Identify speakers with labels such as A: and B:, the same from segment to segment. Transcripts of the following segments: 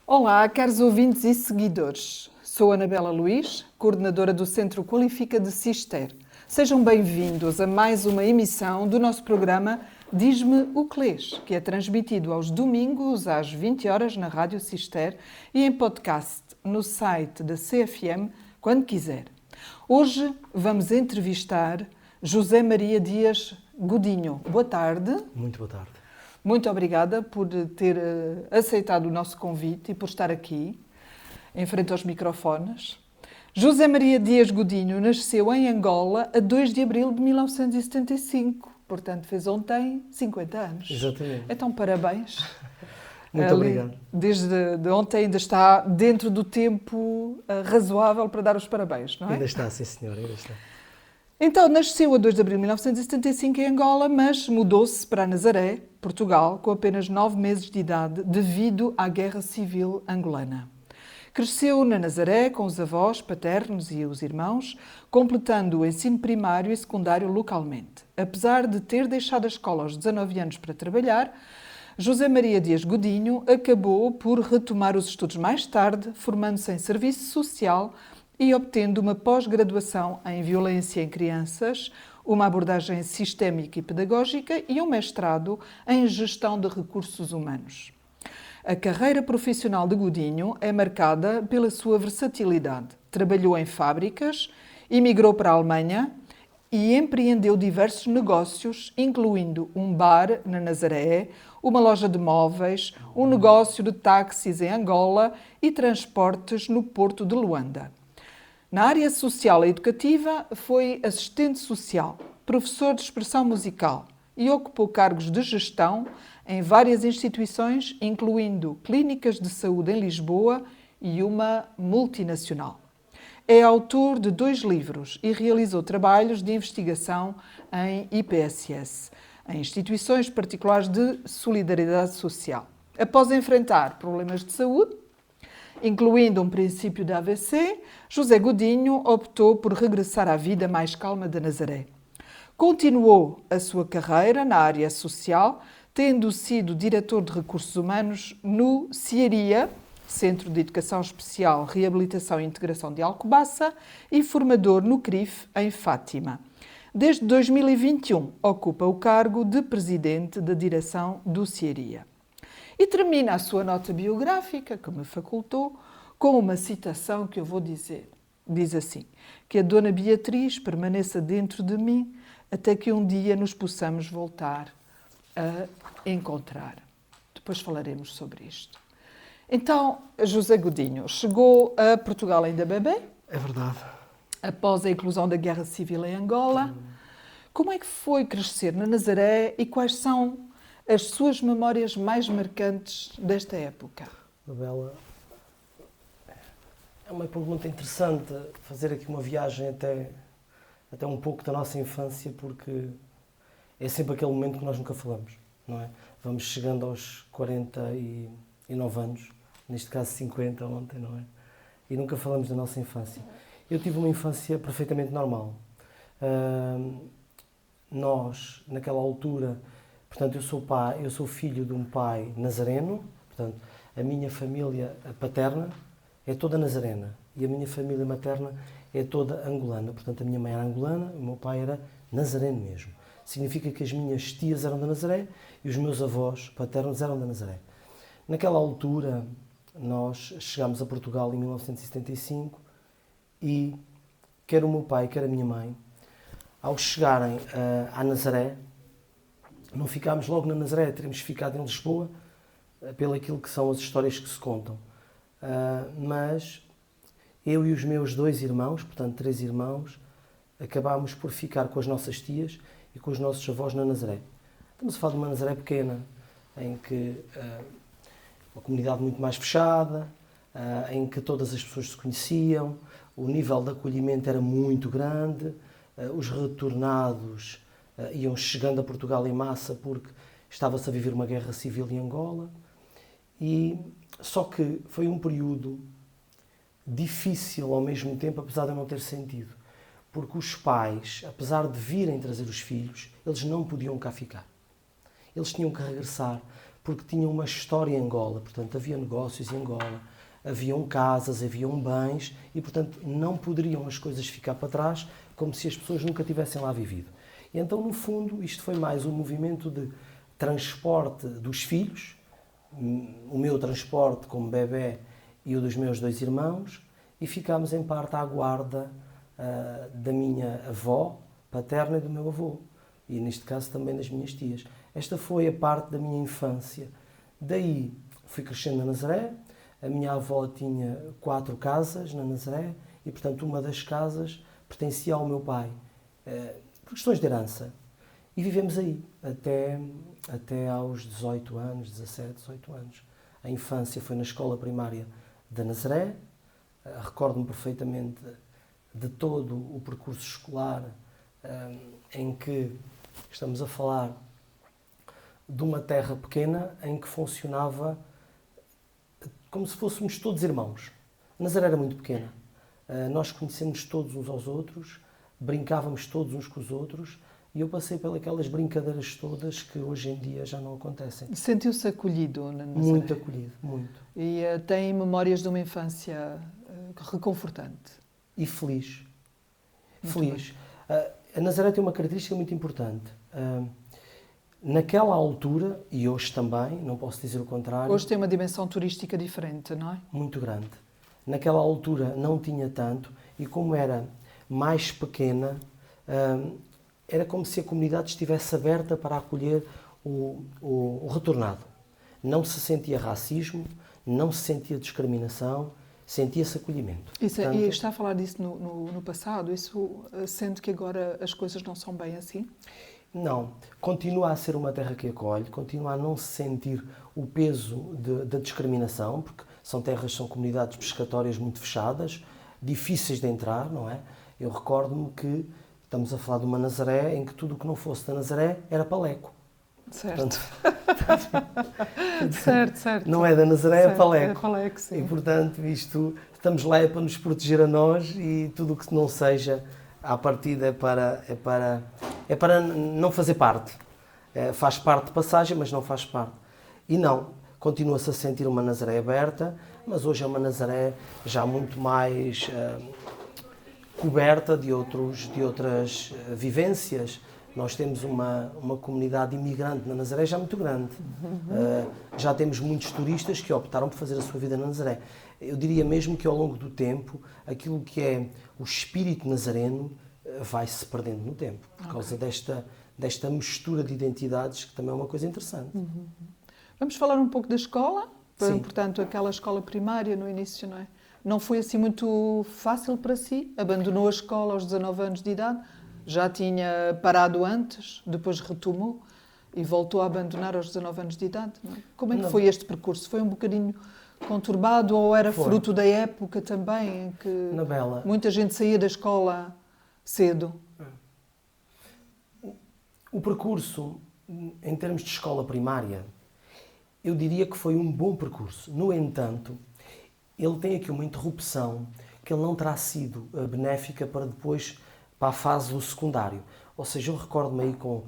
A: Olá, caros ouvintes e seguidores. Sou Anabela Luís, coordenadora do Centro Qualifica de Cister. Sejam bem-vindos a mais uma emissão do nosso programa Diz-me o que lês, que é transmitido aos domingos às 20 horas na Rádio Cister e em podcast no site da CFM, quando quiser. Hoje vamos entrevistar José Maria Dias Godinho. Boa tarde.
B: Muito boa tarde.
A: Muito obrigada por ter aceitado o nosso convite e por estar aqui, em frente aos microfones. José Maria Dias Godinho nasceu em Angola a 2 de abril de 1975. Portanto, fez ontem 50 anos.
B: Exatamente.
A: Então, parabéns.
B: Muito obrigado.
A: Desde ontem ainda está dentro do tempo razoável para dar os parabéns, não é?
B: Ainda está, sim senhor, ainda está.
A: Então, nasceu a 2 de abril de 1975 em Angola, mas mudou-se para Nazaré, Portugal, com apenas 9 meses de idade, devido à Guerra Civil Angolana. Cresceu na Nazaré com os avós paternos e os irmãos, completando o ensino primário e secundário localmente. Apesar de ter deixado a escola aos 19 anos para trabalhar, José Maria Dias Godinho acabou por retomar os estudos mais tarde, formando-se em Serviço Social e obtendo uma pós-graduação em Violência em Crianças, uma abordagem sistémica e pedagógica e um mestrado em Gestão de Recursos Humanos. A carreira profissional de Godinho é marcada pela sua versatilidade. Trabalhou em fábricas, emigrou para a Alemanha e empreendeu diversos negócios, incluindo um bar na Nazaré, uma loja de móveis, um negócio de táxis em Angola e transportes no Porto de Luanda. Na área social e educativa, foi assistente social, professor de expressão musical e ocupou cargos de gestão em várias instituições, incluindo clínicas de saúde em Lisboa e uma multinacional. É autor de 2 livros e realizou trabalhos de investigação em IPSS, em instituições particulares de solidariedade social. Após enfrentar problemas de saúde, incluindo um princípio de AVC, José Godinho optou por regressar à vida mais calma de Nazaré. Continuou a sua carreira na área social, tendo sido diretor de recursos humanos no CIERIA, Centro de Educação Especial, Reabilitação e Integração de Alcobaça, e formador no CRIF, em Fátima. Desde 2021, ocupa o cargo de presidente da direção do CIERIA. E termina a sua nota biográfica, que me facultou, com uma citação que eu vou dizer. Diz assim: que a Dona Beatriz permaneça dentro de mim até que um dia nos possamos voltar a encontrar. Depois falaremos sobre isto. Então, José Godinho chegou a Portugal ainda bebê.
B: É verdade.
A: Após a inclusão da Guerra Civil em Angola. Como é que foi crescer na Nazaré e quais são as suas memórias mais marcantes desta época?
B: Anabela, é uma pergunta interessante fazer aqui uma viagem até um pouco da nossa infância, porque é sempre aquele momento que nós nunca falamos, não é? Vamos chegando aos 49 anos, neste caso 50 ontem, não é? E nunca falamos da nossa infância. Eu tive uma infância perfeitamente normal. Nós, naquela altura, portanto, eu sou filho de um pai nazareno, portanto, a minha família paterna é toda nazarena e a minha família materna é toda angolana. Portanto, a minha mãe era angolana, o meu pai era nazareno mesmo. Significa que as minhas tias eram da Nazaré e os meus avós paternos eram da Nazaré. Naquela altura, nós chegámos a Portugal em 1975 e quer o meu pai, quer a minha mãe, ao chegarem à Nazaré, não ficámos logo na Nazaré, teremos ficado em Lisboa, pelo aquilo que são as histórias que se contam. Mas eu e os meus 2 irmãos, portanto 3 irmãos, acabámos por ficar com as nossas tias e com os nossos avós na Nazaré. Estamos a falar de uma Nazaré pequena, em que uma comunidade muito mais fechada, em que todas as pessoas se conheciam, o nível de acolhimento era muito grande, os retornados iam chegando a Portugal em massa porque estava-se a viver uma guerra civil em Angola. Só que foi um período difícil ao mesmo tempo, apesar de eu não ter sentido. Porque os pais, apesar de virem trazer os filhos, eles não podiam cá ficar. Eles tinham que regressar porque tinha uma história em Angola, portanto havia negócios em Angola, haviam casas, haviam bens e, portanto, não poderiam as coisas ficar para trás como se as pessoas nunca tivessem lá vivido. E então, no fundo, isto foi mais um movimento de transporte dos filhos, o meu transporte como bebé e o dos meus 2 irmãos, e ficámos em parte à guarda da minha avó paterna e do meu avô, e neste caso também das minhas tias. Esta foi a parte da minha infância. Daí fui crescendo na Nazaré, a minha avó tinha 4 casas na Nazaré e, portanto, uma das casas pertencia ao meu pai, por questões de herança. E vivemos aí até aos 18 anos, 17, 18 anos. A infância foi na escola primária da Nazaré. Recordo-me perfeitamente de todo o percurso escolar em que estamos a falar de uma terra pequena em que funcionava como se fôssemos todos irmãos. Nazaré era muito pequena. Nós conhecemos todos uns aos outros, brincávamos todos uns com os outros e eu passei pelas brincadeiras todas que hoje em dia já não acontecem.
A: Sentiu-se acolhido na Nazaré?
B: Muito acolhido, muito.
A: E tem memórias de uma infância reconfortante?
B: E feliz.
A: Muito
B: feliz. A Nazaré tem uma característica muito importante. Naquela altura, e hoje também, não posso dizer o contrário...
A: Hoje tem uma dimensão turística diferente, não é?
B: Muito grande. Naquela altura não tinha tanto, e como era mais pequena, era como se a comunidade estivesse aberta para acolher o retornado. Não se sentia racismo, não se sentia discriminação, sentia-se acolhimento.
A: Portanto, e está a falar disso no passado? Isso sente que agora as coisas não são bem assim?
B: Não. Continua a ser uma terra que acolhe, continua a não se sentir o peso da discriminação, porque são comunidades pescatórias muito fechadas, difíceis de entrar, não é? Eu recordo-me que estamos a falar de uma Nazaré em que tudo o que não fosse da Nazaré era paleco.
A: Certo.
B: Portanto,
A: certo.
B: Não é da Nazaré,
A: certo,
B: é paleco.
A: É paleco, sim.
B: E, portanto, estamos lá para nos proteger a nós e tudo o que não seja, à partida, é para não fazer parte. Faz parte de passagem, mas não faz parte. E não, continua-se a sentir uma Nazaré aberta, mas hoje é uma Nazaré já muito mais coberta de outras vivências. Nós temos uma comunidade imigrante na Nazaré já muito grande. Já temos muitos turistas que optaram por fazer a sua vida na Nazaré. Eu diria mesmo que ao longo do tempo, aquilo que é o espírito nazareno vai-se perdendo no tempo, por causa desta mistura de identidades, que também é uma coisa interessante.
A: Vamos falar um pouco da escola?
B: Sim.
A: Portanto, aquela escola primária no início, não é? Não foi assim muito fácil para si? Abandonou a escola aos 19 anos de idade? Já tinha parado antes, depois retomou e voltou a abandonar aos 19 anos de idade? Não é? Como é que foi este percurso? Foi um bocadinho conturbado ou era fruto da época também, em que muita gente saía da escola cedo?
B: O percurso, em termos de escola primária, eu diria que foi um bom percurso. No entanto, ele tem aqui uma interrupção que ele não terá sido benéfica para depois, para a fase do secundário. Ou seja, eu recordo-me aí com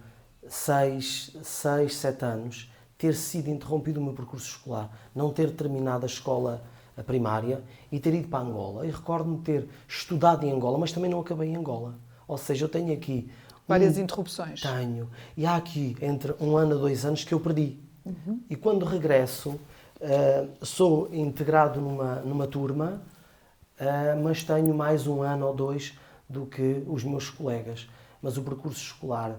B: 6, 7 anos, ter sido interrompido o meu percurso escolar, não ter terminado a escola primária e ter ido para Angola. E recordo-me ter estudado em Angola, mas também não acabei em Angola. Ou seja, eu tenho aqui...
A: Várias interrupções.
B: Tenho. E há aqui entre 1 ano a 2 anos que eu perdi. E quando regresso, sou integrado numa turma, mas tenho mais 1 ano ou 2 do que os meus colegas. Mas o percurso escolar,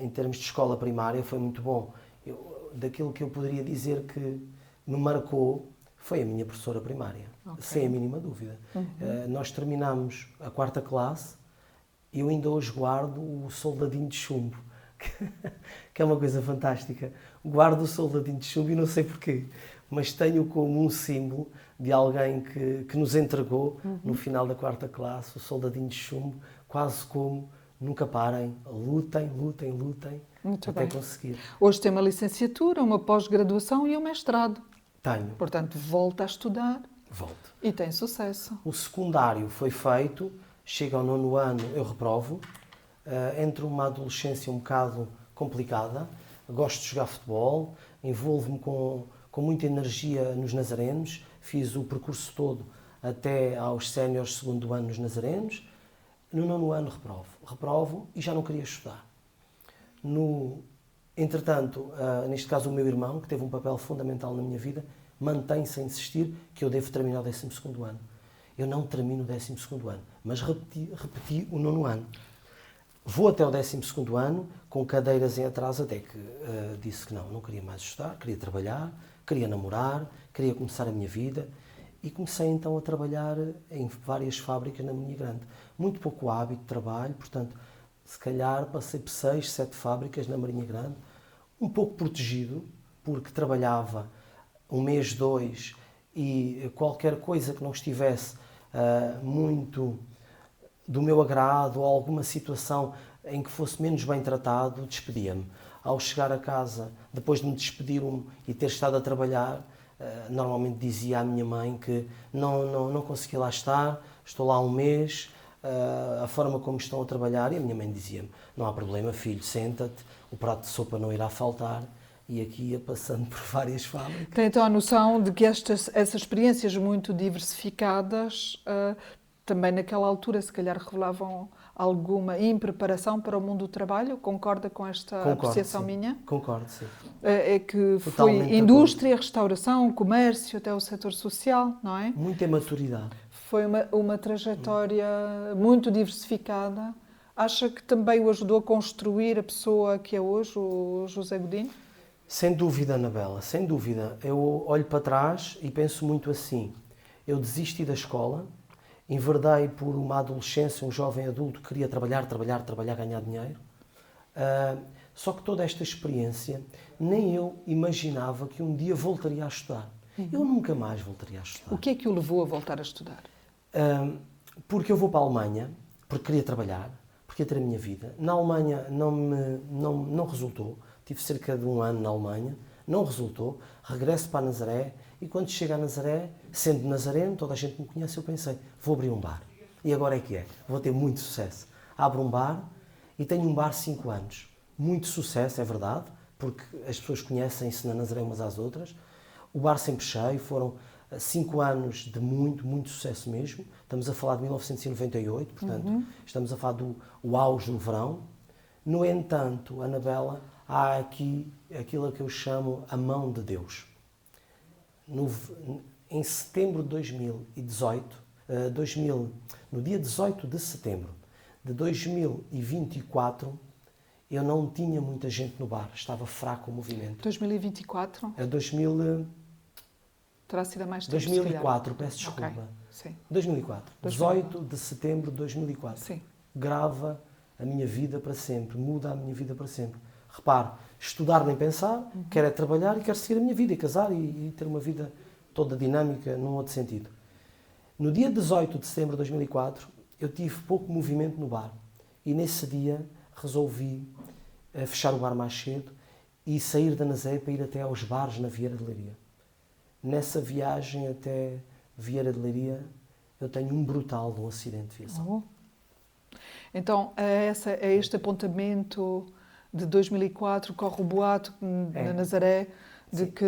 B: em termos de escola primária, foi muito bom. Daquilo que eu poderia dizer que me marcou foi a minha professora primária, sem a mínima dúvida. Nós terminamos a 4ª classe e eu ainda hoje guardo o soldadinho de chumbo, que é uma coisa fantástica. Guardo o soldadinho de chumbo e não sei porquê, mas tenho como um símbolo de alguém que nos entregou, no final da 4ª classe, o soldadinho de chumbo, quase como nunca parem, lutem, lutem, lutem,
A: muito
B: até
A: bem.
B: conseguir.
A: Hoje tem uma licenciatura, uma pós-graduação e um mestrado.
B: Tenho.
A: Portanto, volta a estudar.
B: Volto.
A: E tem sucesso.
B: O secundário foi feito, chega ao 9º ano, eu reprovo, entro numa adolescência um bocado complicada, gosto de jogar futebol, envolvo-me com muita energia nos Nazarenos, fiz o percurso todo até aos séniores segundo ano nos Nazarenos. No 9º ano reprovo e já não queria estudar. Entretanto, neste caso o meu irmão, que teve um papel fundamental na minha vida, mantém-se a insistir que eu devo terminar o 12º ano. Eu não termino o 12º ano, mas repeti o 9º ano. Vou até o 12º ano, com cadeiras em atraso, até que disse que não queria mais estudar, queria trabalhar, queria namorar, queria começar a minha vida. E comecei então a trabalhar em várias fábricas na Marinha Grande. Muito pouco hábito de trabalho, portanto, se calhar passei por 6, 7 fábricas na Marinha Grande, um pouco protegido, porque trabalhava um mês, 2, e qualquer coisa que não estivesse muito do meu agrado, ou alguma situação em que fosse menos bem tratado, despedia-me. Ao chegar a casa, depois de me despedir e ter estado a trabalhar, normalmente dizia à minha mãe que não conseguia lá estar, estou lá um mês, a forma como estão a trabalhar, e a minha mãe dizia-me, não há problema filho, senta-te, o prato de sopa não irá faltar, e aqui ia passando por várias fábricas.
A: Tem então a noção de que essas experiências muito diversificadas também naquela altura se calhar revelavam alguma impreparação para o mundo do trabalho? Concorda com esta apreciação
B: sim.
A: minha?
B: Concordo, sim.
A: É que
B: Totalmente
A: foi indústria, restauração, comércio, até o setor social, não é?
B: Muita imaturidade.
A: Foi uma trajetória muito diversificada. Acha que também o ajudou a construir a pessoa que é hoje, o José Godinho?
B: Sem dúvida, Anabela, sem dúvida. Eu olho para trás e penso muito assim. Eu desisti da escola, enverdei por uma adolescência, um jovem adulto que queria trabalhar, ganhar dinheiro. Só que toda esta experiência, nem eu imaginava que um dia voltaria a estudar. Eu nunca mais voltaria a estudar.
A: O que é que o levou a voltar a estudar?
B: Porque eu vou para a Alemanha, porque queria trabalhar, porque queria ter a minha vida. Na Alemanha não resultou. Tive cerca de um ano na Alemanha, não resultou. Regresso para Nazaré e quando chego a Nazaré, sendo nazareno, toda a gente me conhece, eu pensei, vou abrir um bar. E agora é que é. Vou ter muito sucesso. Abro um bar e tenho um bar 5 anos. Muito sucesso, é verdade, porque as pessoas conhecem-se na Nazaré umas às outras. O bar sempre cheio, foram 5 anos de muito sucesso mesmo. Estamos a falar de 1998, portanto, estamos a falar do auge no verão. No entanto, Anabela, há aqui aquilo que eu chamo a mão de Deus. Em setembro de 2018, no dia 18 de setembro de 2024, eu não tinha muita gente no bar, estava fraco o movimento.
A: 2024?
B: É 2000...
A: Terá sido há mais tempo,
B: 2004, peço desculpa.
A: Okay. Sim.
B: 2004. 18 de setembro de 2004.
A: Sim.
B: Grava a minha vida para sempre, muda a minha vida para sempre. Repare, estudar nem pensar, quero é trabalhar e quero seguir a minha vida, e casar e ter uma vida toda dinâmica num outro sentido. No dia 18 de setembro de 2004, eu tive pouco movimento no bar e nesse dia resolvi fechar o bar mais cedo e sair da Nazaré para ir até aos bares na Vieira de Leiria. Nessa viagem até Vieira de Leiria, eu tenho um brutal de um acidente de viação.
A: Então, é este apontamento de 2004, corre o boato na Nazaré de que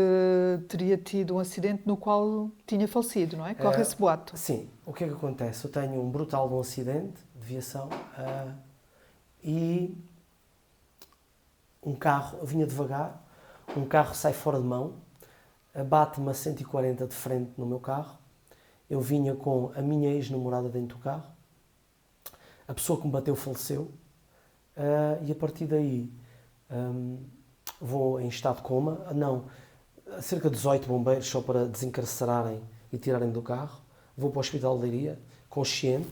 A: teria tido um acidente no qual tinha falecido, não é? Corre esse boato.
B: Sim. O que é que acontece? Eu tenho um brutal de um acidente de viação e um carro, eu vinha devagar, um carro sai fora de mão, bate-me a 140 de frente no meu carro, eu vinha com a minha ex-namorada dentro do carro, a pessoa que me bateu faleceu e a partir daí vou em estado de coma, cerca de 18 bombeiros só para desencarcerarem e tirarem do carro, vou para o Hospital de Leiria, consciente,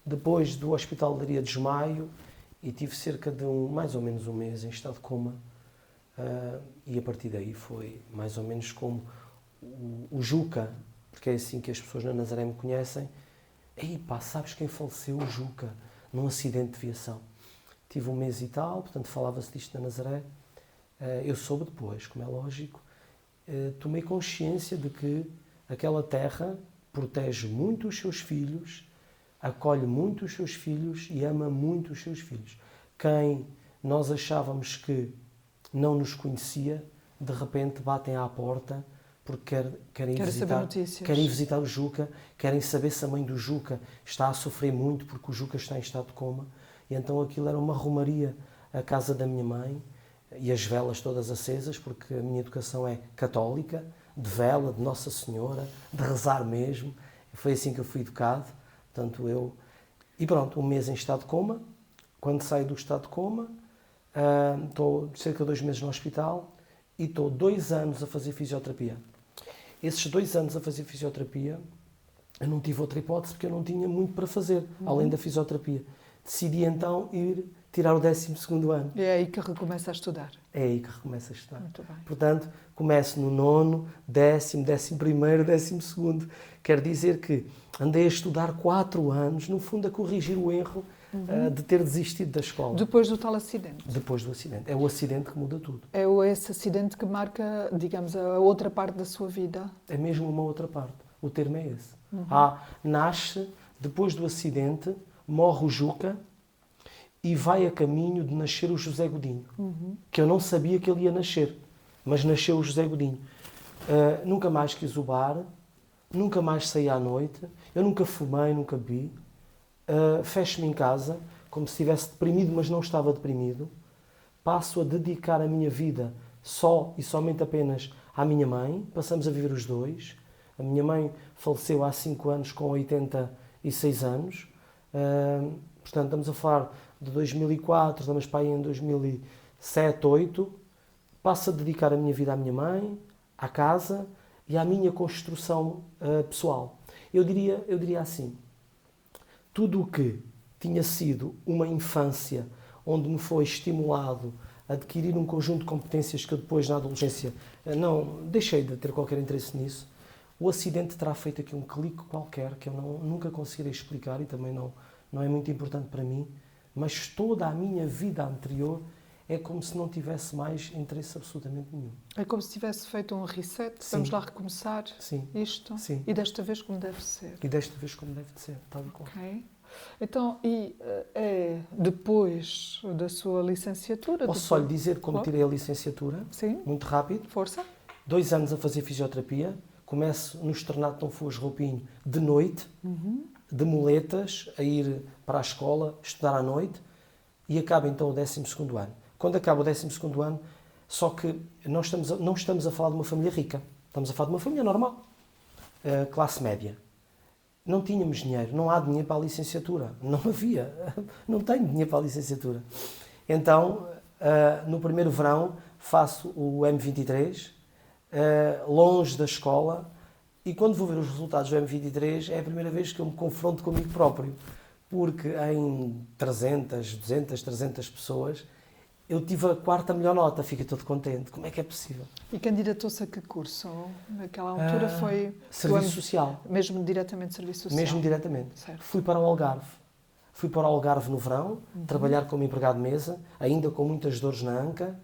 B: depois do Hospital de Leiria desmaio e tive cerca de mais ou menos um mês em estado de coma e a partir daí foi mais ou menos como o Juca, porque é assim que as pessoas na Nazaré me conhecem. Ei pá, sabes quem faleceu? O Juca, num acidente de viação. Tive um mês e tal, portanto falava-se disto na Nazaré. Eu soube depois, como é lógico, tomei consciência de que aquela terra protege muito os seus filhos, acolhe muito os seus filhos e ama muito os seus filhos. Quem nós achávamos que não nos conhecia, de repente batem à porta porque querem visitar o Juca, querem saber se a mãe do Juca está a sofrer muito porque o Juca está em estado de coma. E então aquilo era uma romaria, a casa da minha mãe, e as velas todas acesas, porque a minha educação é católica, de vela, de Nossa Senhora, de rezar mesmo. Foi assim que eu fui educado. Portanto, E pronto, um mês em estado de coma. Quando saio do estado de coma, estou cerca de 2 meses no hospital e estou 2 anos a fazer fisioterapia. Esses 2 anos a fazer fisioterapia, eu não tive outra hipótese porque eu não tinha muito para fazer, além da fisioterapia. Decidi então ir tirar o 12º ano.
A: É aí que recomeça a estudar.
B: É aí que recomeça a estudar.
A: Muito bem.
B: Portanto, começo no 9º, 10º, 11º, 12º. Quer dizer que andei a estudar 4 anos, no fundo a corrigir o erro de ter desistido da escola.
A: Depois do tal acidente.
B: Depois do acidente. É o acidente que muda tudo.
A: É esse acidente que marca, digamos, a outra parte da sua vida.
B: É mesmo uma outra parte. O termo é esse. Nasce, depois do acidente, morre o Juca e vai a caminho de nascer o José Godinho. Que eu não sabia que ele ia nascer, mas nasceu o José Godinho. Nunca mais quis o bar, nunca mais saí à noite, eu nunca fumei, nunca bebi. Fecho-me em casa, como se estivesse deprimido, mas não estava deprimido. Passo a dedicar a minha vida só e somente apenas à minha mãe. Passamos a viver os dois. A minha mãe faleceu há 5 anos com 86 anos. Portanto, estamos a falar de 2004, estamos para aí em 2007, 2008. Passo a dedicar a minha vida à minha mãe, à casa e à minha construção pessoal. Eu diria assim, tudo o que tinha sido uma infância onde me foi estimulado a adquirir um conjunto de competências que eu depois, na adolescência, não deixei de ter qualquer interesse nisso, o acidente terá feito aqui um clique qualquer que eu nunca conseguirei explicar e também não é muito importante para mim, mas toda a minha vida anterior é como se não tivesse mais interesse absolutamente nenhum.
A: É como se tivesse feito um reset.
B: Sim.
A: Vamos lá recomeçar isto.
B: Sim.
A: E desta vez como deve ser.
B: E desta vez como deve ser, tal e qual.
A: Ok. Então, depois da sua licenciatura...
B: Posso só lhe dizer como tirei a licenciatura?
A: Sim.
B: Muito rápido.
A: Força.
B: 2 anos a fazer fisioterapia. Começo no Externato Dom Fuas Roupinho de noite, de muletas, a ir para a escola, estudar à noite, e acabo então o 12º ano. Quando acaba o 12º ano, só que não estamos a falar de uma família rica, estamos a falar de uma família normal, classe média. Não tínhamos dinheiro, não há dinheiro para a licenciatura, não havia, não tenho dinheiro para a licenciatura. Então, no primeiro verão, faço o M23, longe da escola, e quando vou ver os resultados do M23 é a primeira vez que eu me confronto comigo próprio, porque em 300 pessoas eu tive a 4ª melhor nota, fiquei todo contente. Como é que é possível?
A: E candidatou-se a que curso? Naquela altura foi...
B: Serviço Social.
A: Mesmo diretamente Serviço Social?
B: Mesmo diretamente.
A: Certo.
B: Fui para o Algarve. Fui para o Algarve no verão, trabalhar como empregado de mesa, ainda com muitas dores na anca,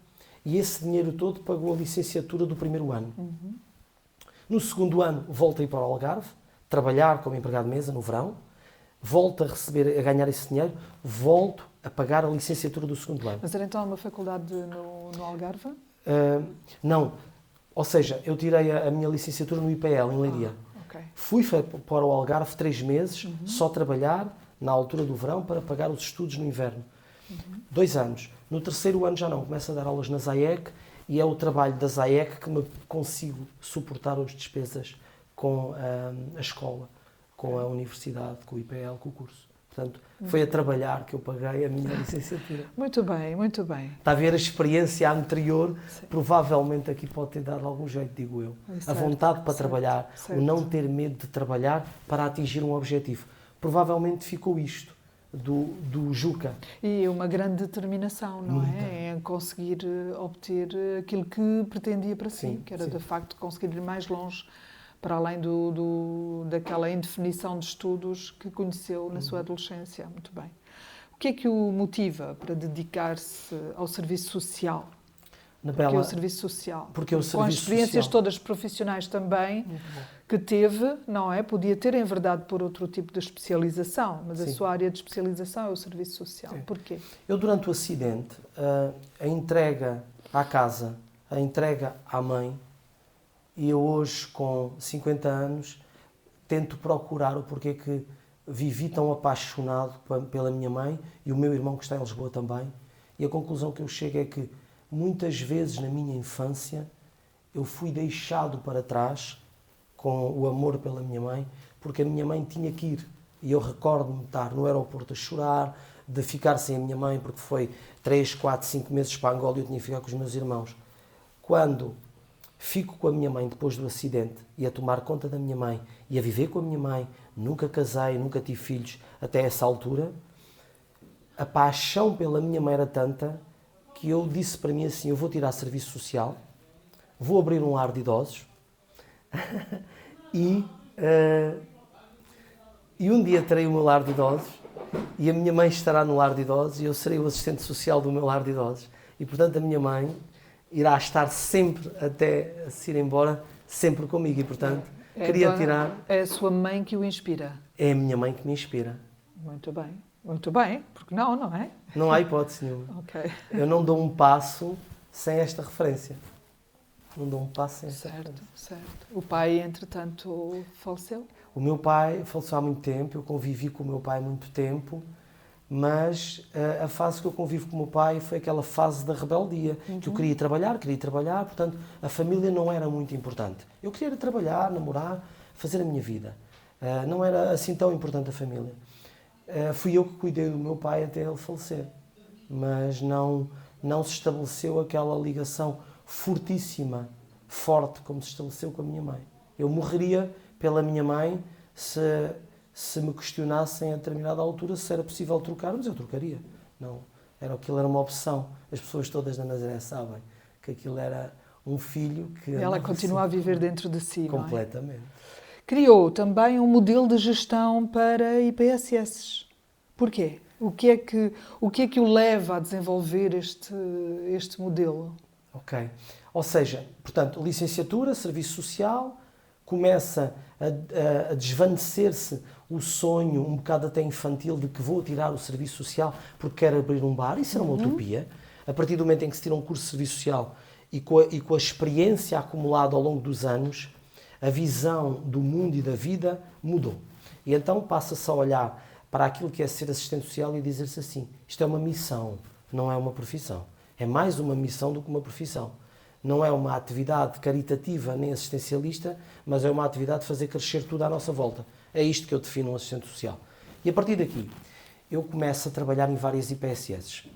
B: e esse dinheiro todo pagou a licenciatura do primeiro ano. No 2º ano, voltei para o Algarve, trabalhar como empregado de mesa no verão, volto a ganhar esse dinheiro, volto a pagar a licenciatura do 2º ano.
A: Mas era então uma faculdade no Algarve?
B: Não. Ou seja, eu tirei a minha licenciatura no IPL, em Leiria.
A: Okay.
B: Fui para o Algarve 3 meses, só trabalhar na altura do verão para pagar os estudos no inverno. 2 anos. No 3º ano já não, começo a dar aulas na ZAEC e é o trabalho da ZAEC que me consigo suportar as despesas com a escola, com a universidade, com o IPL, com o curso. Portanto, foi a trabalhar que eu paguei a minha licenciatura.
A: Muito bem, muito bem.
B: Está a ver a experiência anterior,
A: Sim.
B: provavelmente aqui pode ter dado algum jeito, digo eu. A vontade para trabalhar, o não ter medo de trabalhar para atingir um objetivo. Provavelmente ficou isto do Juca.
A: E uma grande determinação, não
B: Muita.
A: é? Em conseguir obter aquilo que pretendia para si,
B: Sim,
A: que era
B: sim.
A: de facto conseguir ir mais longe, para além daquela indefinição de estudos que conheceu na sua adolescência. Muito bem. O que é que o motiva para dedicar-se ao serviço social? Porque é o serviço social.
B: Porque é o
A: Com as
B: serviço
A: experiências
B: social.
A: todas profissionais também que teve, não é? Podia ter enverdado por outro tipo de especialização, mas a
B: Sim.
A: sua área de especialização é o serviço social.
B: Sim.
A: Porquê?
B: Eu, durante o acidente, a entrega à casa, a entrega à mãe, e eu hoje, com 50 anos, tento procurar o porquê que vivi tão apaixonado pela minha mãe e o meu irmão que está em Lisboa também. E a conclusão que eu chego é que muitas vezes na minha infância eu fui deixado para trás com o amor pela minha mãe, porque a minha mãe tinha que ir. E eu recordo-me de estar no aeroporto a chorar, de ficar sem a minha mãe, porque foi 3, 4, 5 meses para Angola e eu tinha que ficar com os meus irmãos. Quando fico com a minha mãe depois do acidente e a tomar conta da minha mãe e a viver com a minha mãe, nunca casei, nunca tive filhos até essa altura, a paixão pela minha mãe era tanta que eu disse para mim assim, eu vou tirar serviço social, vou abrir um lar de idosos e um dia terei o meu lar de idosos e a minha mãe estará no lar de idosos e eu serei o assistente social do meu lar de idosos. E, portanto, a minha mãe irá estar sempre, até se ir embora, sempre comigo. E, portanto, queria tirar...
A: É a sua mãe que o inspira?
B: É a minha mãe que me inspira.
A: Muito bem, porque não é?
B: Não há hipótese nenhuma.
A: Ok.
B: Eu não dou um passo sem esta referência. Não dou um passo sem esta referência.
A: Certo. O pai, entretanto, faleceu?
B: O meu pai faleceu há muito tempo, eu convivi com o meu pai há muito tempo, mas a fase que eu convivo com o meu pai foi aquela fase da rebeldia, que eu queria trabalhar, portanto, a família não era muito importante. Eu queria trabalhar, namorar, fazer a minha vida. Não era assim tão importante a família. Fui eu que cuidei do meu pai até ele falecer, mas não se estabeleceu aquela ligação fortíssima, forte, como se estabeleceu com a minha mãe. Eu morreria pela minha mãe se me questionassem a determinada altura se era possível trocarmos, eu trocaria. Não, aquilo era uma opção. As pessoas todas da Nazaré sabem que aquilo era um filho que...
A: Ela continua a viver dentro de si,
B: completamente.
A: Não é? Criou também um modelo de gestão para IPSS. Porquê? O que é que o leva a desenvolver este modelo?
B: Ok. Ou seja, portanto, licenciatura, serviço social, começa a desvanecer-se o sonho, um bocado até infantil, de que vou tirar o serviço social porque quero abrir um bar. Isso era uma utopia. A partir do momento em que se tira um curso de serviço social e com a experiência acumulada ao longo dos anos, a visão do mundo e da vida mudou. E então passa-se a olhar para aquilo que é ser assistente social e dizer-se assim, isto é uma missão, não é uma profissão. É mais uma missão do que uma profissão. Não é uma atividade caritativa nem assistencialista, mas é uma atividade de fazer crescer tudo à nossa volta. É isto que eu defino um assistente social. E a partir daqui, eu começo a trabalhar em várias IPSS.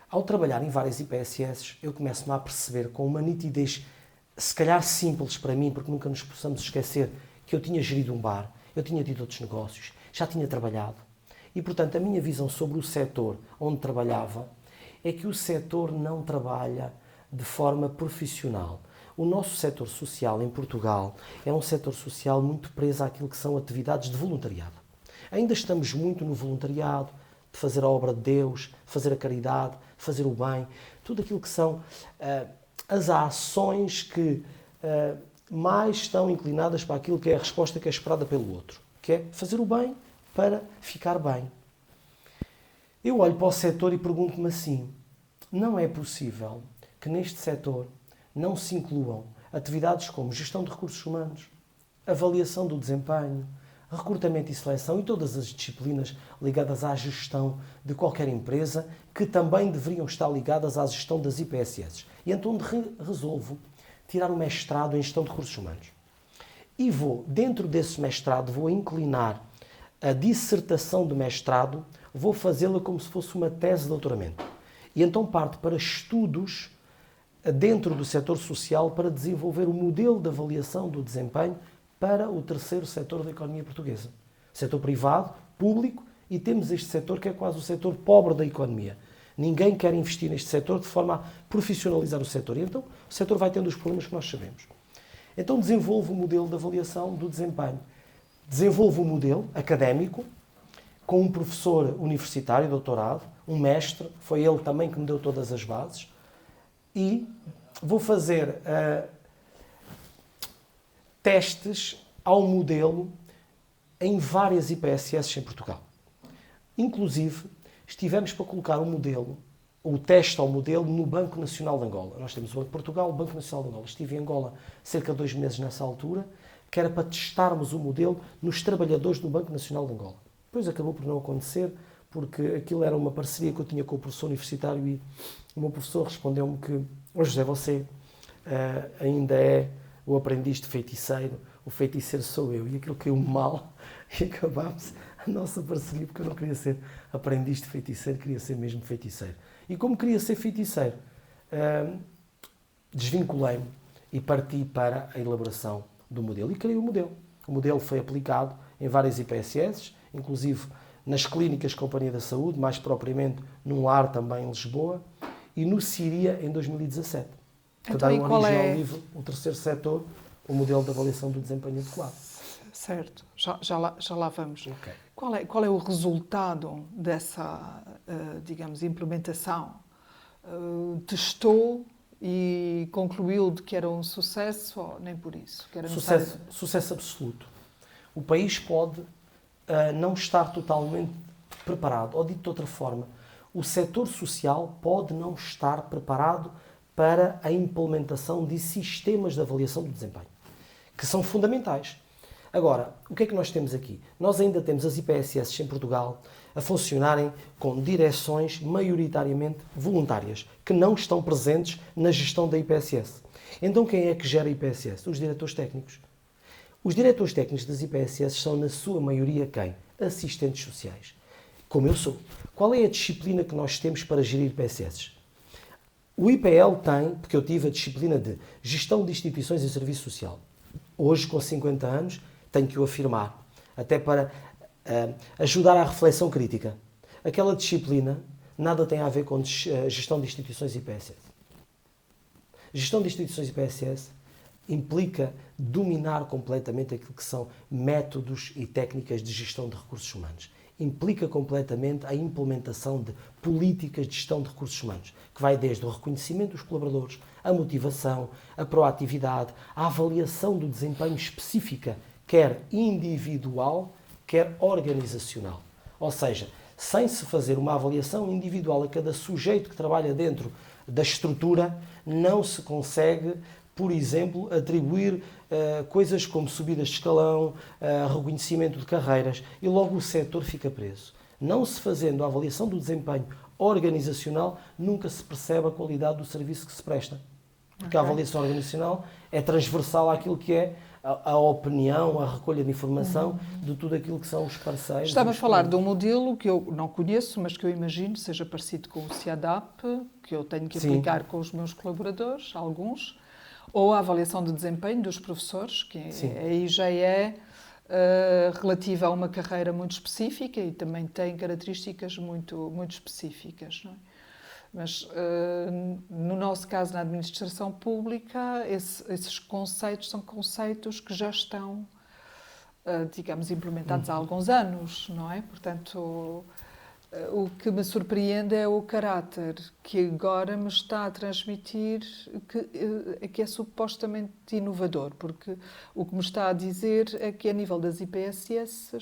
B: Ao trabalhar em várias IPSS, eu começo-me a perceber com uma nitidez, se calhar simples para mim, porque nunca nos possamos esquecer que eu tinha gerido um bar, eu tinha tido outros negócios, já tinha trabalhado. E, portanto, a minha visão sobre o setor onde trabalhava é que o setor não trabalha de forma profissional. O nosso setor social em Portugal é um setor social muito preso àquilo que são atividades de voluntariado. Ainda estamos muito no voluntariado, de fazer a obra de Deus, fazer a caridade, fazer o bem, tudo aquilo que são as ações que mais estão inclinadas para aquilo que é a resposta que é esperada pelo outro, que é fazer o bem para ficar bem. Eu olho para o setor e pergunto-me assim, não é possível que neste setor não se incluam atividades como gestão de recursos humanos, avaliação do desempenho, recrutamento e seleção e todas as disciplinas ligadas à gestão de qualquer empresa que também deveriam estar ligadas à gestão das IPSS. E então resolvo tirar um mestrado em gestão de recursos humanos. E dentro desse mestrado, vou inclinar a dissertação de mestrado, vou fazê-la como se fosse uma tese de doutoramento. E então parto para estudos dentro do setor social para desenvolver o modelo de avaliação do desempenho para o terceiro setor da economia portuguesa. Setor privado, público, e temos este setor que é quase o setor pobre da economia. Ninguém quer investir neste setor de forma a profissionalizar o setor. E então o setor vai tendo os problemas que nós sabemos. Então desenvolvo o modelo de avaliação do desempenho. Desenvolvo um modelo académico com um professor universitário, doutorado, um mestre, foi ele também que me deu todas as bases, e vou fazer testes ao modelo em várias IPSS em Portugal. Inclusive, estivemos para colocar um modelo o teste ao modelo no Banco Nacional de Angola. Nós temos o Banco de Portugal, o Banco Nacional de Angola. Estive em Angola cerca de 2 meses nessa altura, que era para testarmos o modelo nos trabalhadores do Banco Nacional de Angola. Depois acabou por não acontecer, porque aquilo era uma parceria que eu tinha com o professor universitário e o meu professor respondeu-me que, José, você ainda é o aprendiz de feiticeiro, o feiticeiro sou eu. E aquilo caiu-me mal e acabámos a nossa parceria, porque eu não queria ser aprendiz de feiticeiro, queria ser mesmo feiticeiro. E como queria ser feiticeiro, desvinculei-me e parti para a elaboração do modelo. E criei o modelo. O modelo foi aplicado em várias IPSS, inclusive nas clínicas Companhia da Saúde, mais propriamente num lar também em Lisboa, e no Síria em 2017. Que
A: Então,
B: dá origem ao livro O Terceiro Setor, o modelo de avaliação do desempenho adequado.
A: Certo, já lá vamos.
B: Okay.
A: Qual é o resultado dessa, digamos, implementação? Testou e concluiu de que era um sucesso ou nem por isso? Que era
B: sucesso absoluto. O país pode não estar totalmente preparado, ou dito de outra forma, o setor social pode não estar preparado para a implementação de sistemas de avaliação do desempenho, que são fundamentais. Agora, o que é que nós temos aqui? Nós ainda temos as IPSS em Portugal a funcionarem com direções maioritariamente voluntárias, que não estão presentes na gestão da IPSS. Então quem é que gera a IPSS? Os diretores técnicos. Os diretores técnicos das IPSS são, na sua maioria, quem? Assistentes sociais. Como eu sou. Qual é a disciplina que nós temos para gerir IPSS? O IPL tem, porque eu tive a disciplina de Gestão de Instituições e Serviço Social. Hoje, com 50 anos, tenho que o afirmar, até para ajudar à reflexão crítica. Aquela disciplina nada tem a ver com Gestão de Instituições e IPSS. Gestão de Instituições e IPSS implica dominar completamente aquilo que são métodos e técnicas de gestão de recursos humanos. Implica completamente a implementação de políticas de gestão de recursos humanos, que vai desde o reconhecimento dos colaboradores, a motivação, a proatividade, a avaliação do desempenho específica, quer individual, quer organizacional. Ou seja, sem se fazer uma avaliação individual a cada sujeito que trabalha dentro da estrutura, não se consegue, por exemplo, atribuir coisas como subidas de escalão, reconhecimento de carreiras, e logo o setor fica preso. Não se fazendo a avaliação do desempenho organizacional, nunca se percebe a qualidade do serviço que se presta. Porque a avaliação organizacional é transversal àquilo que é a opinião, a recolha de informação de tudo aquilo que são os parceiros.
A: Estava a falar de um modelo que eu não conheço, mas que eu imagino seja parecido com o CIADAP, que eu tenho que aplicar com os meus colaboradores, alguns, ou a avaliação de desempenho dos professores, que aí já é relativa a uma carreira muito específica e também tem características muito específicas, não é? Mas, no nosso caso, na administração pública, esses conceitos são conceitos que já estão, digamos, implementados há alguns anos, não é? Portanto, o que me surpreende é o caráter que agora me está a transmitir que é supostamente inovador, porque o que me está a dizer é que a nível das IPSS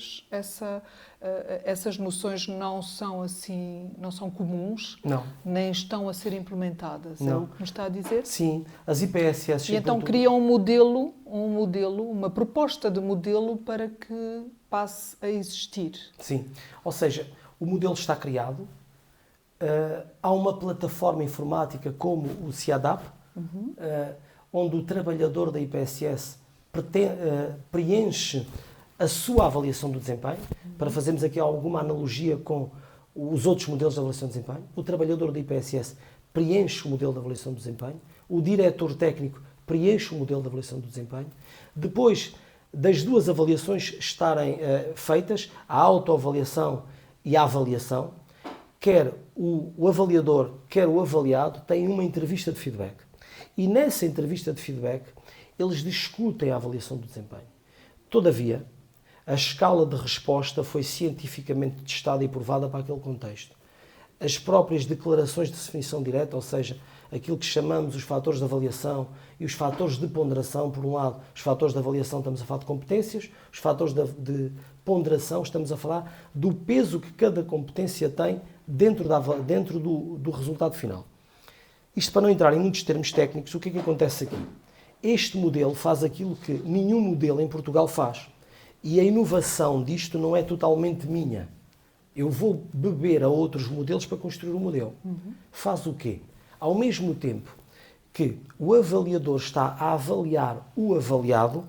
A: essas noções não são assim, não são comuns,
B: não,
A: nem estão a ser implementadas. Não. É o que me está a dizer?
B: Sim, as IPSS...
A: E então criam um modelo, uma proposta de modelo para que passe a existir.
B: Sim, ou seja, o modelo está criado, há uma plataforma informática como o CIADAP, onde o trabalhador da IPSS preenche a sua avaliação do desempenho, para fazermos aqui alguma analogia com os outros modelos de avaliação de desempenho. O trabalhador da IPSS preenche o modelo de avaliação do desempenho, o diretor técnico preenche o modelo de avaliação do desempenho. Depois das duas avaliações estarem feitas, a autoavaliação e a avaliação, quer o avaliador, quer o avaliado, têm uma entrevista de feedback. E nessa entrevista de feedback, eles discutem a avaliação do desempenho. Todavia, a escala de resposta foi cientificamente testada e provada para aquele contexto. As próprias declarações de definição direta, ou seja, aquilo que chamamos os fatores de avaliação e os fatores de ponderação. Por um lado, os fatores de avaliação estamos a falar de competências, os fatores de ponderação estamos a falar do peso que cada competência tem dentro do resultado final. Isto para não entrar em muitos termos técnicos, o que é que acontece aqui? Este modelo faz aquilo que nenhum modelo em Portugal faz. E a inovação disto não é totalmente minha. Eu vou beber a outros modelos para construir um modelo. Faz o quê? Ao mesmo tempo que o avaliador está a avaliar o avaliado,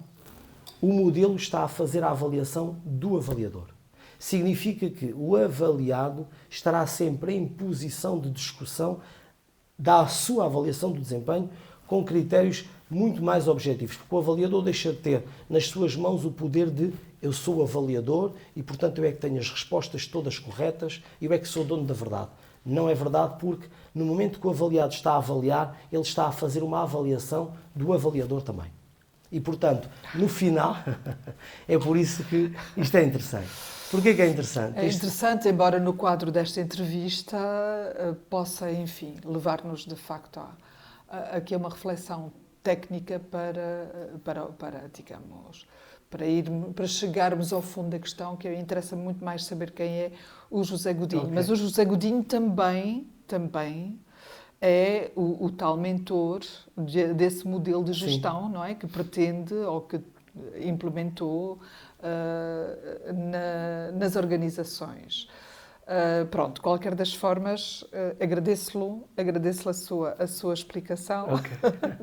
B: o modelo está a fazer a avaliação do avaliador. Significa que o avaliado estará sempre em posição de discussão da sua avaliação do desempenho com critérios muito mais objetivos, porque o avaliador deixa de ter nas suas mãos o poder de eu sou o avaliador e, portanto, eu é que tenho as respostas todas corretas, eu é que sou dono da verdade. Não é verdade porque, no momento que o avaliado está a avaliar, ele está a fazer uma avaliação do avaliador também. E, portanto, no final, é por isso que isto é interessante. Porquê que é interessante?
A: É interessante, embora no quadro desta entrevista possa, enfim, levar-nos, de facto, aqui a uma reflexão técnica digamos, para chegarmos ao fundo da questão, que interessa muito mais saber quem é o José Godinho. Okay. Mas o José Godinho também é o tal mentor desse modelo de gestão, sim, não é? Que pretende ou que implementou nas organizações. Pronto, qualquer das formas, agradeço-lhe a sua explicação.
B: Ok.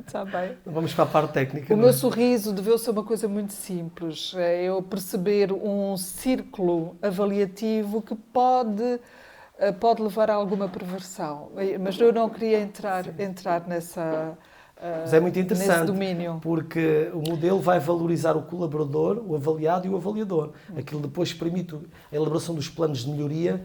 A: Está bem.
B: Vamos para a parte técnica.
A: O meu sorriso deveu ser uma coisa muito simples. É eu perceber um círculo avaliativo que pode levar a alguma perversão. Mas eu não queria entrar nessa...
B: Mas é muito interessante, porque o modelo vai valorizar o colaborador, o avaliado e o avaliador. Aquilo depois permite a elaboração dos planos de melhoria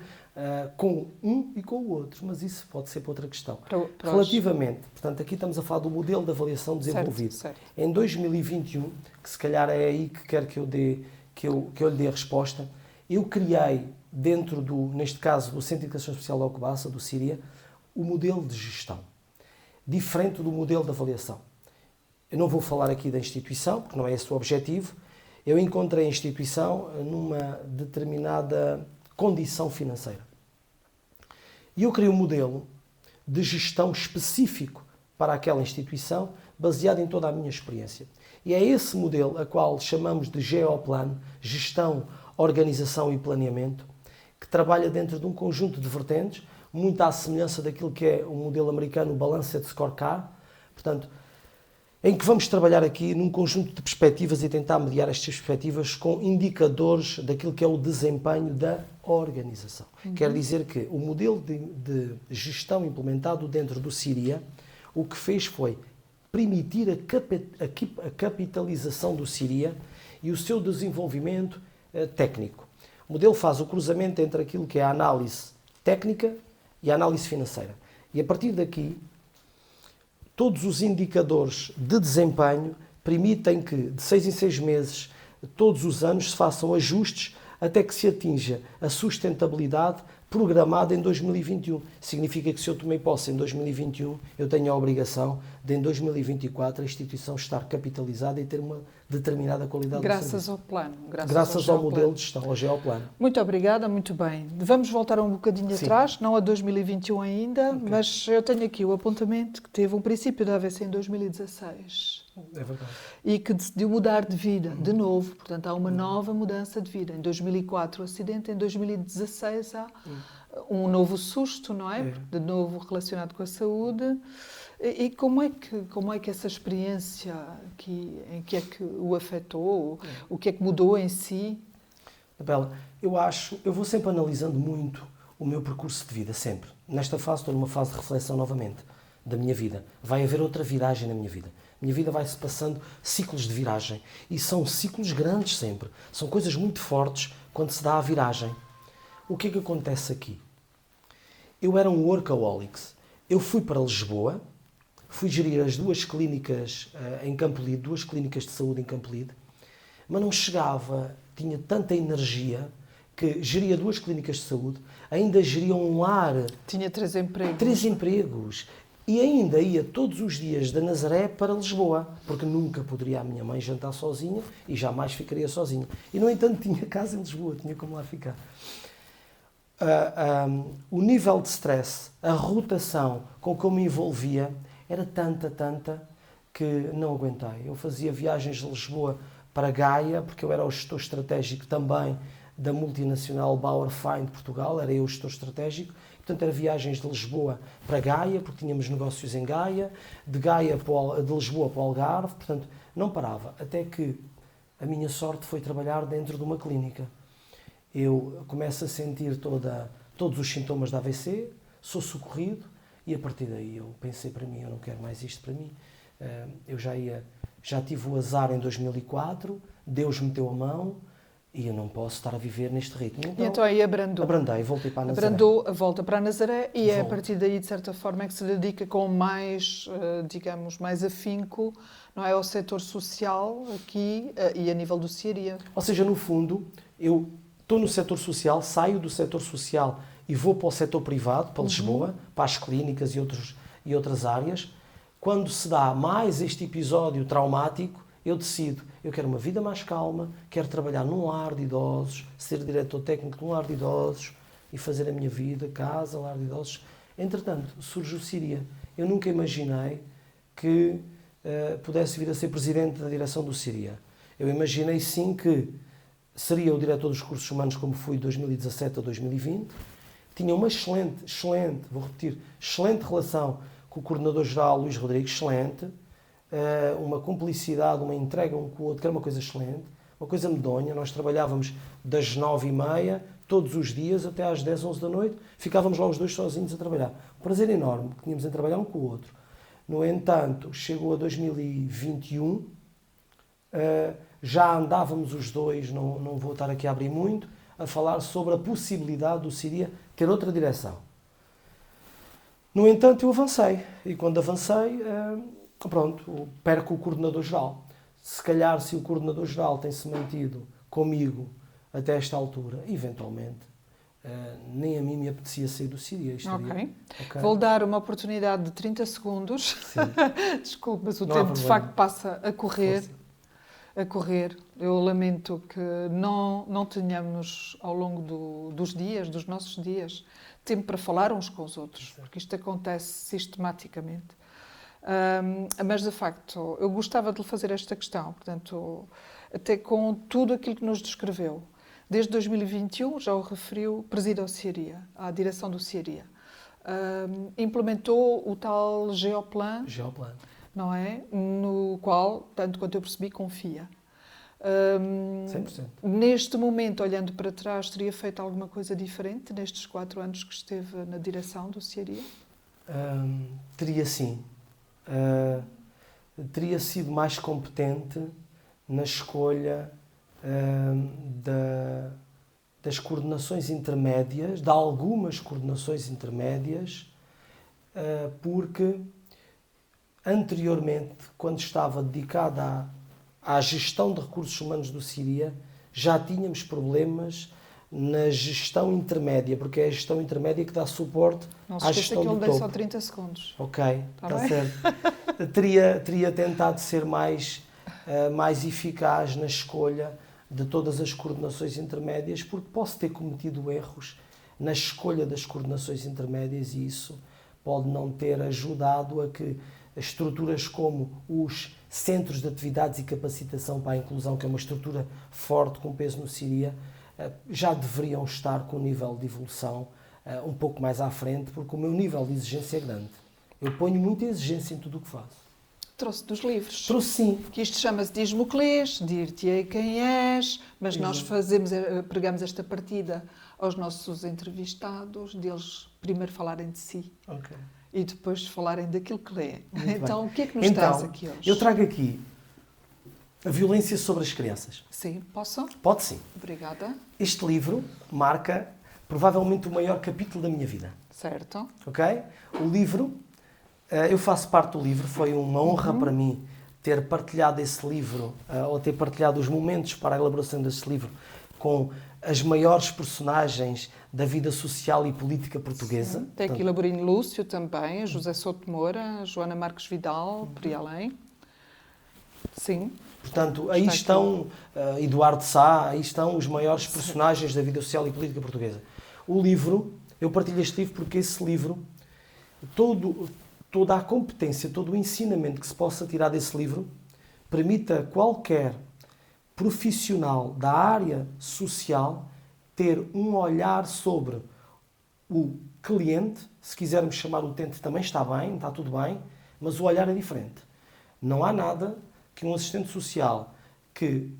B: com um e com o outro, mas isso pode ser para outra questão. Relativamente, portanto, aqui estamos a falar do modelo de avaliação desenvolvido.
A: Certo.
B: Em 2021, que se calhar é aí que quero que eu lhe dê a resposta, eu criei dentro neste caso, do Centro de Educação Especial de Alcobaça, do Síria, o modelo de gestão. Diferente do modelo de avaliação. Eu não vou falar aqui da instituição, porque não é esse o objetivo. Eu encontrei a instituição numa determinada condição financeira. E eu criei um modelo de gestão específico para aquela instituição, baseado em toda a minha experiência. E é esse modelo a qual chamamos de GEOPlan, Gestão, Organização e Planeamento, que trabalha dentro de um conjunto de vertentes, muito à semelhança daquilo que é o modelo americano, o Balanced Scorecard, portanto, em que vamos trabalhar aqui num conjunto de perspectivas e tentar mediar estas perspectivas com indicadores daquilo que é o desempenho da organização. Quer dizer que o modelo de gestão implementado dentro do Síria, o que fez foi permitir a capitalização do Síria e o seu desenvolvimento técnico. O modelo faz o cruzamento entre aquilo que é a análise técnica e a análise financeira. E a partir daqui, todos os indicadores de desempenho permitem que, de 6 em 6 meses, todos os anos, se façam ajustes até que se atinja a sustentabilidade programada em 2021. Significa que se eu tomei posse em 2021, eu tenho a obrigação de, em 2024, a instituição estar capitalizada e ter uma determinada qualidade de serviço.
A: Graças ao plano.
B: Graças ao modelo de gestão, ao GEOPlan.
A: Muito obrigada, muito bem. Vamos voltar um bocadinho atrás, não a 2021 ainda, mas eu tenho aqui o apontamento que teve um princípio de AVC em 2016.
B: É verdade.
A: E que decidiu mudar de vida, de novo. Portanto, há uma nova mudança de vida. Em 2004 o acidente, em 2016 há um novo susto, não é? De novo relacionado com a saúde. E como é que essa experiência, em que é que o afetou? O que é que mudou em si?
B: Bela, eu vou sempre analisando muito o meu percurso de vida, sempre. Nesta fase, estou numa fase de reflexão novamente da minha vida. Vai haver outra viragem na minha vida. A minha vida vai-se passando ciclos de viragem. E são ciclos grandes sempre. São coisas muito fortes quando se dá a viragem. O que é que acontece aqui? Eu era um workaholic. Eu fui para Lisboa, fui gerir as 2 clínicas em Campolide, 2 clínicas de saúde em Campolide, mas não chegava, tinha tanta energia que geria 2 clínicas de saúde, ainda geria um lar.
A: Tinha 3 empregos.
B: 3 empregos. E ainda ia todos os dias da Nazaré para Lisboa, porque nunca poderia a minha mãe jantar sozinha e jamais ficaria sozinha. E, no entanto, tinha casa em Lisboa, tinha como lá ficar. O nível de stress, a rotação com que eu me envolvia, era tanta, que não aguentei. Eu fazia viagens de Lisboa para Gaia, porque eu era o gestor estratégico também da multinacional Bauer Fine de Portugal, era eu o gestor estratégico. Portanto, era viagens de Lisboa para Gaia, porque tínhamos negócios em Gaia, de Lisboa para o Algarve, portanto, não parava. Até que a minha sorte foi trabalhar dentro de uma clínica. Eu começo a sentir todos os sintomas da AVC, sou socorrido, e a partir daí eu pensei para mim, eu não quero mais isto para mim. Eu já tive o azar em 2004, Deus meteu a mão, e eu não posso estar a viver neste ritmo.
A: E então aí abrandou.
B: Abrandei, voltei para a Nazaré.
A: Abrandou a volta para a Nazaré e é a partir daí, de certa forma, é que se dedica com mais, digamos, mais afinco, não é, ao setor social aqui e a nível do Ciaria.
B: Ou seja, no fundo, eu estou no setor social, saio do setor social e vou para o setor privado, para Lisboa, para as clínicas e outras áreas. Quando se dá mais este episódio traumático, eu decido, eu quero uma vida mais calma, quero trabalhar num lar de idosos, ser diretor técnico de um lar de idosos e fazer a minha vida, casa, lar de idosos. Entretanto, surge o Ciria. Eu nunca imaginei que pudesse vir a ser presidente da direção do Ciria. Eu imaginei sim que seria o diretor dos recursos humanos como fui de 2017 a 2020. Tinha uma excelente, excelente relação com o coordenador-geral Luís Rodrigues, excelente. Uma cumplicidade, uma entrega um com o outro, que era uma coisa excelente, uma coisa medonha. Nós trabalhávamos das 9h30, todos os dias, até às 10, 11 da noite. Ficávamos lá os dois sozinhos a trabalhar. Um prazer enorme, que tínhamos em trabalhar um com o outro. No entanto, chegou a 2021, já andávamos os dois, não vou estar aqui a abrir muito, a falar sobre a possibilidade do Ciria ter outra direção. No entanto, eu avancei. E quando avancei, pronto, perco o coordenador-geral. Se calhar, se o coordenador-geral tem-se mantido comigo até esta altura, eventualmente, nem a mim me apetecia sair do Ciria.
A: Okay. Vou dar uma oportunidade de 30 segundos. Desculpe, mas o tempo de facto passa a correr. Eu lamento que não tenhamos, ao longo dos nossos dias, tempo para falar uns com os outros, porque isto acontece sistematicamente. Mas, de facto, eu gostava de lhe fazer esta questão, portanto, até com tudo aquilo que nos descreveu. Desde 2021, já o referiu, preside ao Ciaria, à direção do Ciaria. Implementou o tal Geoplan, não é? No qual, tanto quanto eu percebi, confia.
B: 100%.
A: Neste momento, olhando para trás, teria feito alguma coisa diferente nestes 4 anos que esteve na direção do Ciaria?
B: Teria sim. Teria sido mais competente na escolha das coordenações intermédias, de algumas coordenações intermédias, porque anteriormente, quando estava dedicada à gestão de recursos humanos do Ciria, já tínhamos problemas na gestão intermédia, porque é a gestão intermédia que dá suporte à gestão do topo.
A: Não se esqueça que ele deu só 30 segundos.
B: Ok, está certo. Teria tentado ser mais eficaz na escolha de todas as coordenações intermédias, porque posso ter cometido erros na escolha das coordenações intermédias e isso pode não ter ajudado a que estruturas como os Centros de Atividades e Capacitação para a Inclusão, que é uma estrutura forte com peso no Ciria, já deveriam estar com um nível de evolução um pouco mais à frente, porque o meu nível de exigência é grande. Eu ponho muita exigência em tudo o que faço.
A: Trouxe dos livros.
B: Trouxe sim.
A: Que isto chama-se Diz-me o que lês, dir-te-ei quem és, mas nós pregamos esta partida aos nossos entrevistados, deles primeiro falarem de si.
B: Ok.
A: E depois falarem daquilo que lê. Então, o que é que nos
B: então,
A: traz aqui hoje?
B: Eu trago aqui a violência sobre as crianças.
A: Sim, posso?
B: Pode sim.
A: Obrigada.
B: Este livro marca provavelmente o maior capítulo da minha vida.
A: Certo.
B: Ok? O livro, eu faço parte do livro, foi uma honra para mim ter partilhado esse livro, ou ter partilhado os momentos para a elaboração desse livro com as maiores personagens da vida social e política portuguesa.
A: Sim. Tem aqui Laborinho Lúcio também, José Souto Moura, Joana Marques Vidal, por aí além. Sim.
B: Portanto, aí estão Eduardo Sá, aí estão os maiores personagens da vida social e política portuguesa. O livro, eu partilho este livro porque esse livro, toda a competência, todo o ensinamento que se possa tirar desse livro, permite a qualquer profissional da área social ter um olhar sobre o cliente, se quisermos chamar o utente também está bem, está tudo bem, mas o olhar é diferente. Não há nada que um assistente social que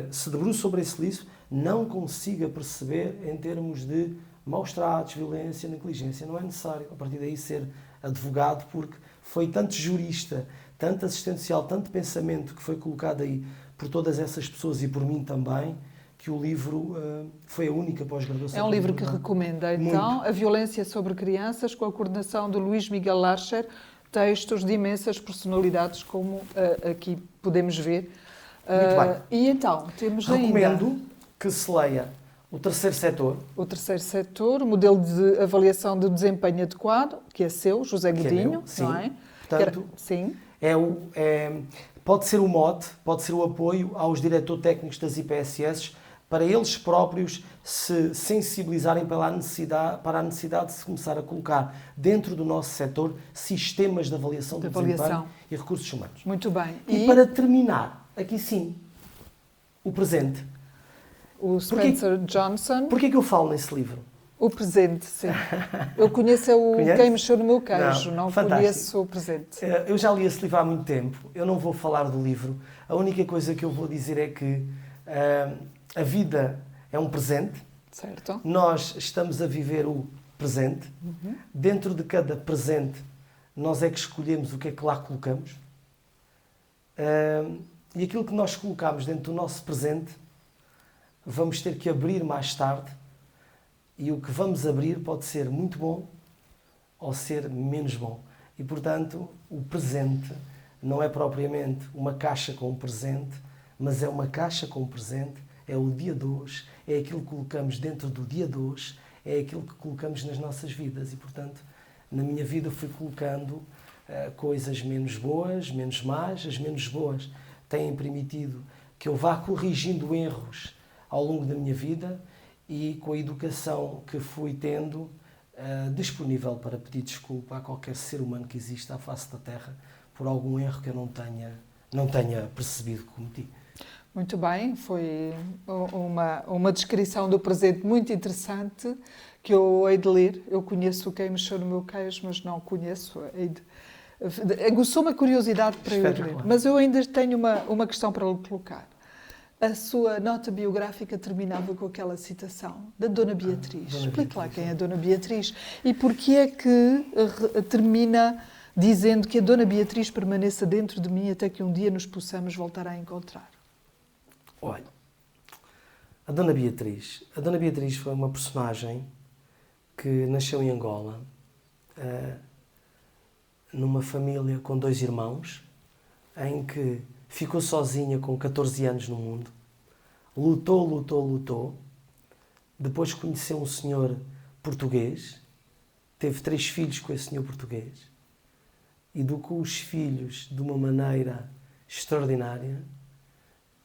B: se debruce sobre esse livro não consiga perceber em termos de maus tratos, violência, negligência. Não é necessário, a partir daí, ser advogado, porque foi tanto jurista, tanto assistente social, tanto pensamento que foi colocado aí por todas essas pessoas e por mim também, que o livro foi a única pós-graduação.
A: É um livro que recomenda, então,
B: muito.
A: A Violência sobre Crianças, com a coordenação de Luís Miguel Larcher, textos de imensas personalidades, como aqui podemos ver.
B: Muito bem.
A: E então, temos
B: Recomendo
A: ainda
B: que se leia O Terceiro Setor.
A: o terceiro setor, o modelo de avaliação de desempenho adequado, que é seu, José Godinho,
B: meu, sim.
A: não é?
B: Portanto,
A: Sim.
B: Pode ser o mote, pode ser o apoio aos diretores técnicos das IPSS para eles próprios se sensibilizarem para a necessidade de se começar a colocar dentro do nosso setor sistemas de avaliação de desempenho e recursos humanos.
A: Muito bem.
B: E para terminar, aqui sim, o presente.
A: O Spencer Johnson.
B: Porquê que eu falo nesse livro?
A: O presente, sim. Eu conheço Quem Mexeu no Meu Queijo, não conheço o presente.
B: Eu já li esse livro há muito tempo, eu não vou falar do livro. A única coisa que eu vou dizer é que a vida é um presente.
A: Certo.
B: Nós estamos a viver o presente.
A: Uhum.
B: Dentro de cada presente, nós é que escolhemos o que é que lá colocamos. E aquilo que nós colocamos dentro do nosso presente, vamos ter que abrir mais tarde. E o que vamos abrir pode ser muito bom ou ser menos bom. E, portanto, o presente não é propriamente uma caixa com um presente, mas é uma caixa com um presente, é o dia de hoje, é aquilo que colocamos dentro do dia de hoje, é aquilo que colocamos nas nossas vidas. E, portanto, na minha vida fui colocando coisas menos boas, menos más. As menos boas têm permitido que eu vá corrigindo erros ao longo da minha vida, e com a educação que fui tendo, disponível para pedir desculpa a qualquer ser humano que exista à face da Terra por algum erro que eu não tenha percebido que cometi.
A: Muito bem, foi uma descrição do presente muito interessante que eu hei de ler. Eu conheço Quem Mexeu no Meu Queijo, mas não conheço. Aguçou-me a curiosidade para eu ler. Mas eu ainda tenho uma questão para lhe colocar. A sua nota biográfica terminava com aquela citação da Dona Beatriz. Explique lá quem é a Dona Beatriz e porquê é que termina dizendo que a Dona Beatriz permaneça dentro de mim até que um dia nos possamos voltar a encontrar.
B: Olha, a Dona Beatriz foi uma personagem que nasceu em Angola, numa família com 2 irmãos, em que ficou sozinha com 14 anos no mundo, lutou, depois conheceu um senhor português, teve 3 filhos com esse senhor português, educou os filhos de uma maneira extraordinária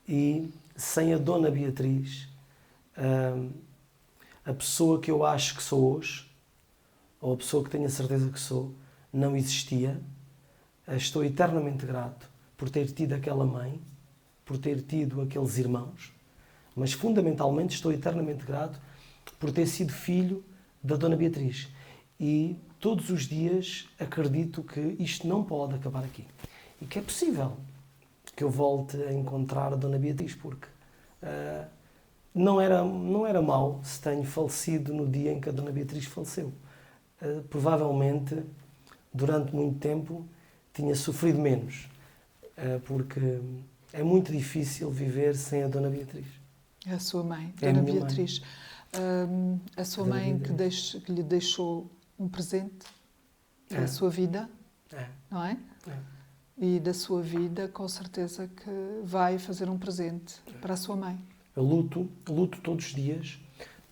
B: e, sem a Dona Beatriz, a pessoa que eu acho que sou hoje, ou a pessoa que tenho a certeza que sou, não existia. Estou eternamente grato por ter tido aquela mãe, por ter tido aqueles irmãos, mas fundamentalmente estou eternamente grato por ter sido filho da Dona Beatriz. E todos os dias acredito que isto não pode acabar aqui. E que é possível que eu volte a encontrar a Dona Beatriz, porque não era mau se tenho falecido no dia em que a Dona Beatriz faleceu. Provavelmente, durante muito tempo, tinha sofrido menos, porque é muito difícil viver sem a Dona Beatriz.
A: É a sua mãe,
B: É
A: Dona
B: a minha
A: Beatriz. A sua mãe que lhe deixou um presente da sua vida, não é? E da sua vida, com certeza que vai fazer um presente para a sua mãe.
B: Eu luto todos os dias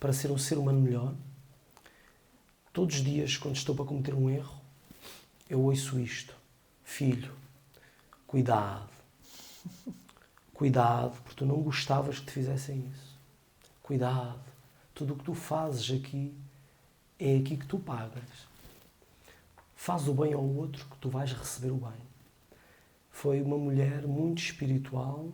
B: para ser um ser humano melhor. Todos os dias, quando estou para cometer um erro, eu ouço isto. Filho, cuidado. Cuidado, porque tu não gostavas que te fizessem isso. Cuidado. Tudo o que tu fazes aqui é aqui que tu pagas. Faz o bem ao outro que tu vais receber o bem. Foi uma mulher muito espiritual.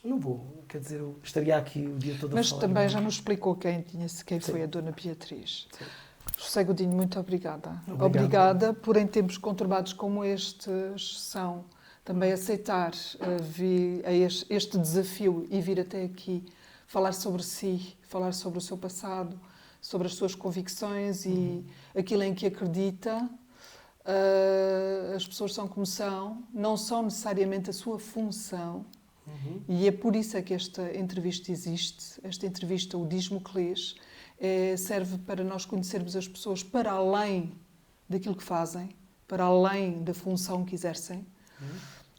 B: Não vou, quer dizer, eu estaria aqui o dia todo a
A: Mas
B: falar.
A: também já nos explicou quem
B: Sim.
A: foi a Dona Beatriz.
B: Sim.
A: José Godinho, muito obrigada.
B: Obrigado.
A: Obrigada por, em tempos conturbados como estes são, também aceitar este desafio e vir até aqui falar sobre si, falar sobre o seu passado, sobre as suas convicções e aquilo em que acredita. As pessoas são como são, não são necessariamente a sua função. E é por isso é que esta entrevista existe. Esta entrevista, o Diz-me o que lês, serve para nós conhecermos as pessoas para além daquilo que fazem, para além da função que exercem.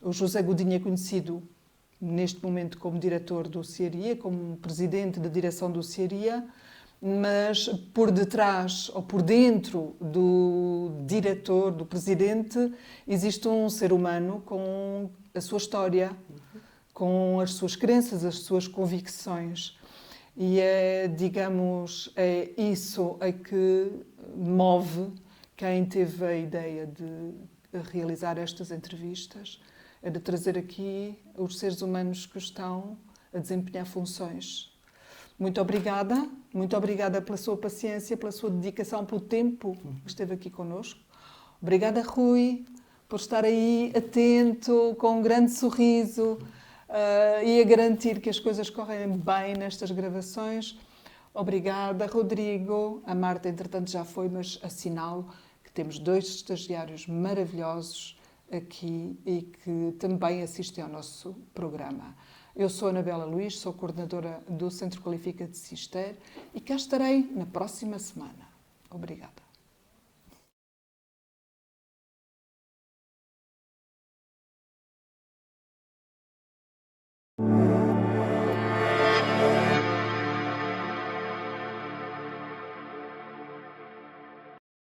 A: O José Godinho é conhecido neste momento como diretor do CIARIA, como presidente da direção do CIARIA, mas por detrás ou por dentro do diretor, do presidente, existe um ser humano com a sua história, com as suas crenças, as suas convicções. E digamos, é isso que move quem teve a ideia de realizar estas entrevistas, é de trazer aqui os seres humanos que estão a desempenhar funções. Muito obrigada pela sua paciência, pela sua dedicação, pelo tempo que esteve aqui connosco. Obrigada, Rui, por estar aí atento, com um grande sorriso, e a garantir que as coisas correm bem nestas gravações. Obrigada, Rodrigo. A Marta, entretanto, já foi, mas assinalo que temos 2 estagiários maravilhosos aqui e que também assistem ao nosso programa. Eu sou a Anabela Luís, sou coordenadora do Centro Qualifica de Cister e cá estarei na próxima semana. Obrigada.